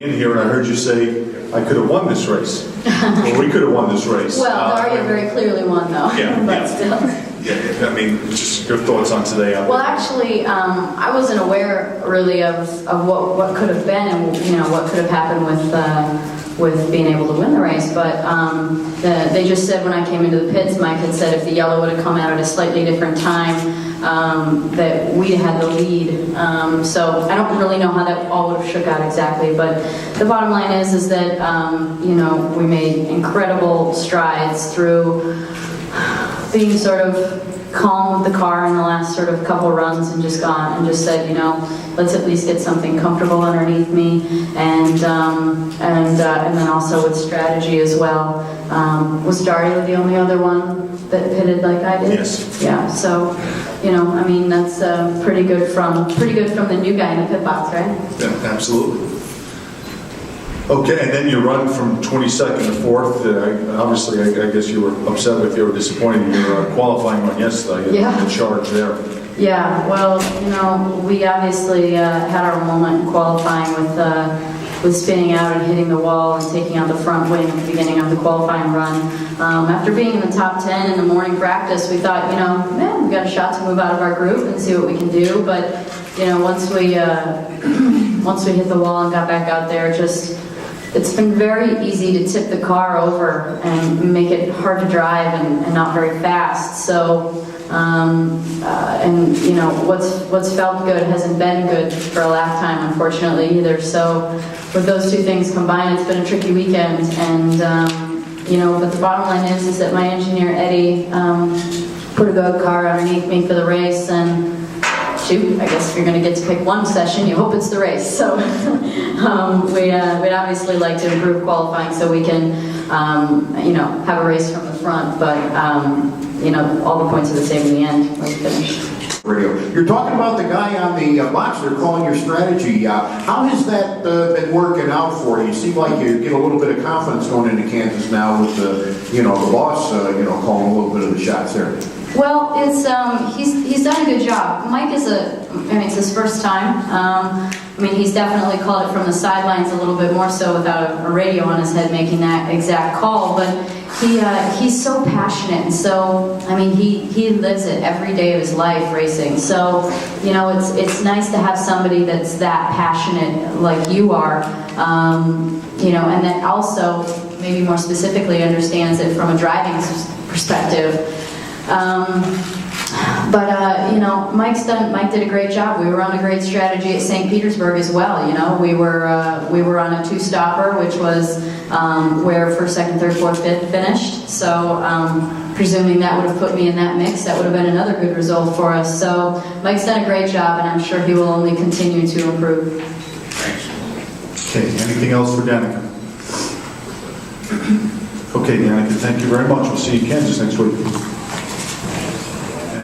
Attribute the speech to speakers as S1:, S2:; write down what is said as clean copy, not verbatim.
S1: In here, and I heard you say, I could have won this race. Or we could have won this race.
S2: Well, Daria very clearly won, though.
S1: Yeah,
S2: but
S1: yeah.
S2: still.
S1: Yeah, I mean, just your thoughts on today.
S2: Well, actually, I wasn't aware really of what could have been and what could have happened with being able to win the race. But they just said when I came into the pits, Mike had said if the yellow would have come out at a slightly different time, that we had the lead. So I don't really know how that all would have shook out exactly, but the bottom line is that we made incredible strides through being sort of calm with the car in the last sort of couple runs and just said, let's at least get something comfortable underneath me, and then also with strategy as well. Was Daria the only other one that pitted like I did?
S1: Yes.
S2: Yeah. So, I mean, that's pretty good from the new guy in the pit box, right?
S1: Yeah, absolutely. Okay, and then you run from 22nd to 4th. Obviously, I guess you were upset with you or disappointed in your qualifying run yesterday.
S2: Yeah.
S1: The charge there.
S2: Yeah, well, we obviously had our moment in qualifying with spinning out and hitting the wall and taking out the front wing at the beginning of the qualifying run. After being in the top 10 in the morning practice, we thought, we've got a shot to move out of our group and see what we can do. But, once we hit the wall and got back out there, it's been very easy to tip the car over and make it hard to drive and not very fast. So, what's felt good hasn't been good for a lap time, unfortunately, either. So, with those two things combined, it's been a tricky weekend. And, but the bottom line is that my engineer, Eddie, put a good car underneath me for the race. And shoot, I guess if you're going to get to pick one session, you hope it's the race. So we'd obviously like to improve qualifying so we can, have a race from the front. But, all the points are the same in the end when we finish.
S3: Radio. You're talking about the guy on the box. They're calling your strategy. How has that been working out for you? You seem like you get a little bit of confidence going into Kansas now with the boss, calling a little bit of the shots there.
S2: Well, it's he's done a good job. Mike it's his first time. He's definitely called it from the sidelines a little bit more so without a radio on his head making that exact call. But he's so passionate, and so he lives it every day of his life racing. So it's nice to have somebody that's that passionate like you are, and that also maybe more specifically understands it from a driving perspective. Mike did a great job. We were on a great strategy at St. Petersburg as well. We were on a two-stopper, which was where first, second, third, fourth, fifth finished. So presuming that would have put me in that mix, that would have been another good result for us. So Mike's done a great job, and I'm sure he will only continue to improve.
S1: Okay, anything else for Danica? Okay, Danica, thank you very much. We'll see you in Kansas next week.